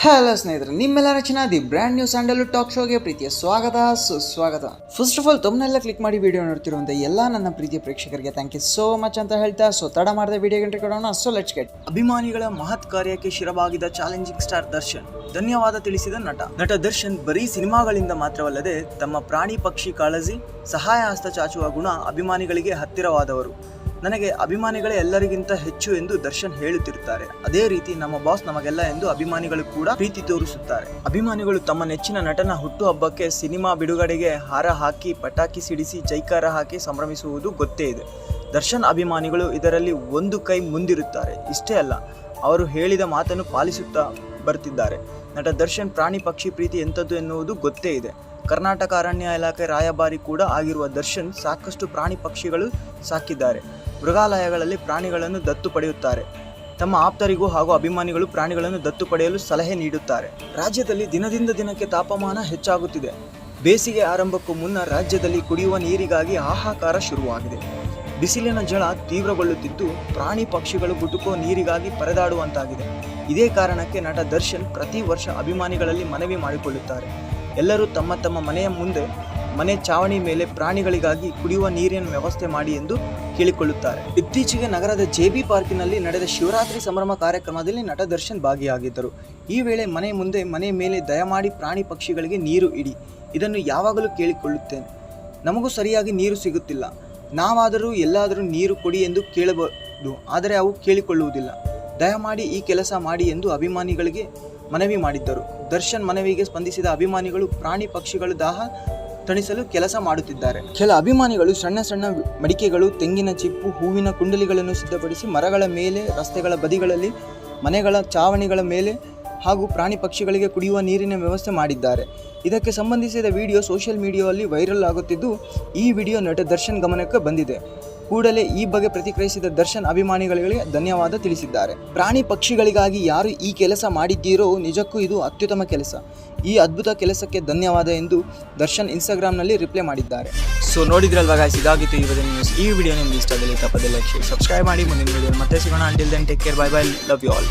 Hello ಸ್ನೇಹಿತರೆ, ನಿಮ್ಮೆಲ್ಲರ the brand new Sandalwood talk ಶೋಗೆ ಪ್ರೀತಿಯ ಸ್ವಾಗತ ಸುಸ್ವಾಗತ. ಫಸ್ಟ್ ಆಫ್ ಆಲ್ ತಮ್ಮನ್ನೆಲ್ಲ ಕ್ಲಿಕ್ ಮಾಡಿ ವಿಡಿಯೋ ನೋಡ್ತಿರುವಂಥ ಎಲ್ಲ ನನ್ನ ಪ್ರೀತಿಯ ಪ್ರೇಕ್ಷಕರಿಗೆ ಥ್ಯಾಂಕ್ ಯು ಸೋ ಮಚ್ ಅಂತ ಹೇಳ್ತಾ ತಡ ಮಾಡದೆ ವಿಡಿಯೋ ಗಂಟೆ ಕೊಡೋಣ. Let's get. ಅಭಿಮಾನಿಗಳ ಮಹತ್ ಕಾರ್ಯಕ್ಕೆ ಶಿರವಾಗಿದ್ದ ಚಾಲೆಂಜಿಂಗ್ ಸ್ಟಾರ್ ದರ್ಶನ್ ಧನ್ಯವಾದ ತಿಳಿಸಿದ ನಟ ದರ್ಶನ್ ಬರೀ ಸಿನಿಮಾಗಳಿಂದ ಮಾತ್ರವಲ್ಲದೆ ತಮ್ಮ ಪ್ರಾಣಿ ಪಕ್ಷಿ ಕಾಳಜಿ, ಸಹಾಯ ಹಸ್ತ ಚಾಚುವ ಗುಣ ಅಭಿಮಾನಿಗಳಿಗೆ ಹತ್ತಿರವಾದವರು. ನನಗೆ ಅಭಿಮಾನಿಗಳೇ ಎಲ್ಲರಿಗಿಂತ ಹೆಚ್ಚು ಎಂದು ದರ್ಶನ್ ಹೇಳುತ್ತಿರುತ್ತಾರೆ. ಅದೇ ರೀತಿ ನಮ್ಮ ಬಾಸ್ ನಮಗೆಲ್ಲ ಎಂದು ಅಭಿಮಾನಿಗಳು ಕೂಡ ಪ್ರೀತಿ ತೋರಿಸುತ್ತಾರೆ. ಅಭಿಮಾನಿಗಳು ತಮ್ಮ ನೆಚ್ಚಿನ ನಟನ ಹುಟ್ಟುಹಬ್ಬಕ್ಕೆ ಸಿನಿಮಾ ಬಿಡುಗಡೆಗೆ ಹಾರ ಹಾಕಿ, ಪಟಾಕಿ ಸಿಡಿಸಿ, ಜೈಕಾರ ಹಾಕಿ ಸಂಭ್ರಮಿಸುವುದು ಗೊತ್ತೇ ಇದೆ. ದರ್ಶನ್ ಅಭಿಮಾನಿಗಳು ಇದರಲ್ಲಿ ಒಂದು ಕೈ ಮುಂದಿರುತ್ತಾರೆ. ಇಷ್ಟೇ ಅಲ್ಲ, ಅವರು ಹೇಳಿದ ಮಾತನ್ನು ಪಾಲಿಸುತ್ತಾ ಬರ್ತಿದ್ದಾರೆ. ನಟ ದರ್ಶನ್ ಪ್ರಾಣಿ ಪಕ್ಷಿ ಪ್ರೀತಿ ಎಂಥದ್ದು ಎನ್ನುವುದು ಗೊತ್ತೇ ಇದೆ. ಕರ್ನಾಟಕ ಅರಣ್ಯ ಇಲಾಖೆ ರಾಯಭಾರಿ ಕೂಡ ಆಗಿರುವ ದರ್ಶನ್ ಸಾಕಷ್ಟು ಪ್ರಾಣಿ ಪಕ್ಷಿಗಳು ಸಾಕಿದ್ದಾರೆ. ಮೃಗಾಲಯಗಳಲ್ಲಿ ಪ್ರಾಣಿಗಳನ್ನು ದತ್ತು ಪಡೆಯುತ್ತಾರೆ. ತಮ್ಮ ಆಪ್ತರಿಗೂ ಹಾಗೂ ಅಭಿಮಾನಿಗಳು ಪ್ರಾಣಿಗಳನ್ನು ದತ್ತು ಪಡೆಯಲು ಸಲಹೆ ನೀಡುತ್ತಾರೆ. ರಾಜ್ಯದಲ್ಲಿ ದಿನದಿಂದ ದಿನಕ್ಕೆ ತಾಪಮಾನ ಹೆಚ್ಚಾಗುತ್ತಿದೆ. ಬೇಸಿಗೆ ಆರಂಭಕ್ಕೂ ಮುನ್ನ ರಾಜ್ಯದಲ್ಲಿ ಕುಡಿಯುವ ನೀರಿಗಾಗಿ ಹಾಹಾಕಾರ ಶುರುವಾಗಿದೆ. ಬಿಸಿಲಿನ ಝಳ ತೀವ್ರಗೊಳ್ಳುತ್ತಿದ್ದು ಪ್ರಾಣಿ ಪಕ್ಷಿಗಳು ಗುಟುಕೋ ನೀರಿಗಾಗಿ ಪರದಾಡುವಂತಾಗಿದೆ. ಇದೇ ಕಾರಣಕ್ಕೆ ನಟ ದರ್ಶನ್ ಪ್ರತಿ ವರ್ಷ ಅಭಿಮಾನಿಗಳಲ್ಲಿ ಮನವಿ ಮಾಡಿಕೊಳ್ಳುತ್ತಾರೆ. ಎಲ್ಲರೂ ತಮ್ಮ ತಮ್ಮ ಮನೆಯ ಮುಂದೆ, ಮನೆ ಚಾವಣಿ ಮೇಲೆ ಪ್ರಾಣಿಗಳಿಗಾಗಿ ಕುಡಿಯುವ ನೀರಿನ ವ್ಯವಸ್ಥೆ ಮಾಡಿ ಎಂದು ಕೇಳಿಕೊಳ್ಳುತ್ತಾರೆ. ಇತ್ತೀಚೆಗೆ ನಗರದ JB ಪಾರ್ಕಿನಲ್ಲಿ ನಡೆದ ಶಿವರಾತ್ರಿ ಸಂಭ್ರಮ ಕಾರ್ಯಕ್ರಮದಲ್ಲಿ ನಟ ದರ್ಶನ್ ಭಾಗಿಯಾಗಿದ್ದರು. ಈ ವೇಳೆ ಮನೆ ಮುಂದೆ, ಮನೆ ಮೇಲೆ ದಯಮಾಡಿ ಪ್ರಾಣಿ ಪಕ್ಷಿಗಳಿಗೆ ನೀರು ಇಡಿ. ಇದನ್ನು ಯಾವಾಗಲೂ ಕೇಳಿಕೊಳ್ಳುತ್ತೇನೆ. ನಮಗೂ ಸರಿಯಾಗಿ ನೀರು ಸಿಗುತ್ತಿಲ್ಲ. ನಾವಾದರೂ ಎಲ್ಲಾದರೂ ನೀರು ಕೊಡಿ ಎಂದು ಕೇಳಬಹುದು, ಆದರೆ ಅವು ಕೇಳಿಕೊಳ್ಳುವುದಿಲ್ಲ. ದಯಮಾಡಿ ಈ ಕೆಲಸ ಮಾಡಿ ಎಂದು ಅಭಿಮಾನಿಗಳಿಗೆ ಮನವಿ ಮಾಡಿದ್ದರು. ದರ್ಶನ್ ಮನವಿಗೆ ಸ್ಪಂದಿಸಿದ ಅಭಿಮಾನಿಗಳು ಪ್ರಾಣಿ ಪಕ್ಷಿಗಳು ದಾಹ ತಣಿಸಲು ಕೆಲಸ ಮಾಡುತ್ತಿದ್ದಾರೆ. ಕೆಲ ಅಭಿಮಾನಿಗಳು ಸಣ್ಣ ಸಣ್ಣ ಮಡಿಕೆಗಳು, ತೆಂಗಿನ ಚಿಪ್ಪು, ಹೂವಿನ ಕುಂಡಲಿಗಳನ್ನು ಸಿದ್ಧಪಡಿಸಿ ಮರಗಳ ಮೇಲೆ, ರಸ್ತೆಗಳ ಬದಿಗಳಲ್ಲಿ, ಮನೆಗಳ ಚಾವಣಿಗಳ ಮೇಲೆ ಹಾಗೂ ಪ್ರಾಣಿ ಪಕ್ಷಿಗಳಿಗೆ ಕುಡಿಯುವ ನೀರಿನ ವ್ಯವಸ್ಥೆ ಮಾಡಿದ್ದಾರೆ. ಇದಕ್ಕೆ ಸಂಬಂಧಿಸಿದ ವಿಡಿಯೋ ಸೋಷಿಯಲ್ ಮೀಡಿಯಾದಲ್ಲಿ ವೈರಲ್ ಆಗುತ್ತಿದ್ದು, ಈ ವಿಡಿಯೋ ನಟ ದರ್ಶನ್ ಗಮನಕ್ಕೆ ಬಂದಿದೆ. ಕೂಡಲೇ ಈ ಬಗ್ಗೆ ಪ್ರತಿಕ್ರಿಯಿಸಿದ ದರ್ಶನ್ ಅಭಿಮಾನಿಗಳಿಗೆ ಧನ್ಯವಾದ ತಿಳಿಸಿದ್ದಾರೆ. ಪ್ರಾಣಿ ಪಕ್ಷಿಗಳಿಗಾಗಿ ಯಾರು ಈ ಕೆಲಸ ಮಾಡಿದ್ದೀರೋ ನಿಜಕ್ಕೂ ಇದು ಅತ್ಯುತ್ತಮ ಕೆಲಸ. ಈ ಅದ್ಭುತ ಕೆಲಸಕ್ಕೆ ಧನ್ಯವಾದ ಎಂದು ದರ್ಶನ್ ಇನ್ಸ್ಟಾಗ್ರಾಮ್ನಲ್ಲಿ ರಿಪ್ಲೈ ಮಾಡಿದ್ದಾರೆ. ಸೊ ನೋಡಿದ್ರಲ್ವಾ ಗಾಯ್ಸ್, ಇದಾಗಿತ್ತು ಇವತ್ತಿನ ನ್ಯೂಸ್. ಈ ವಿಡಿಯೋ ನಿಮ್ಗೆ ಇಷ್ಟ ಆದಲ್ಲಿ ತಪ್ಪದೆ ಲೈಕ್, ಶೇರ್, ಸಬ್ಸ್ಕ್ರೈಬ್ ಮಾಡಿ. ಮುಂದಿನ ವಿಡಿಯೋ ಮತ್ತೆ ಸಿಗೋಣ. Until then take care, bye bye, love you all.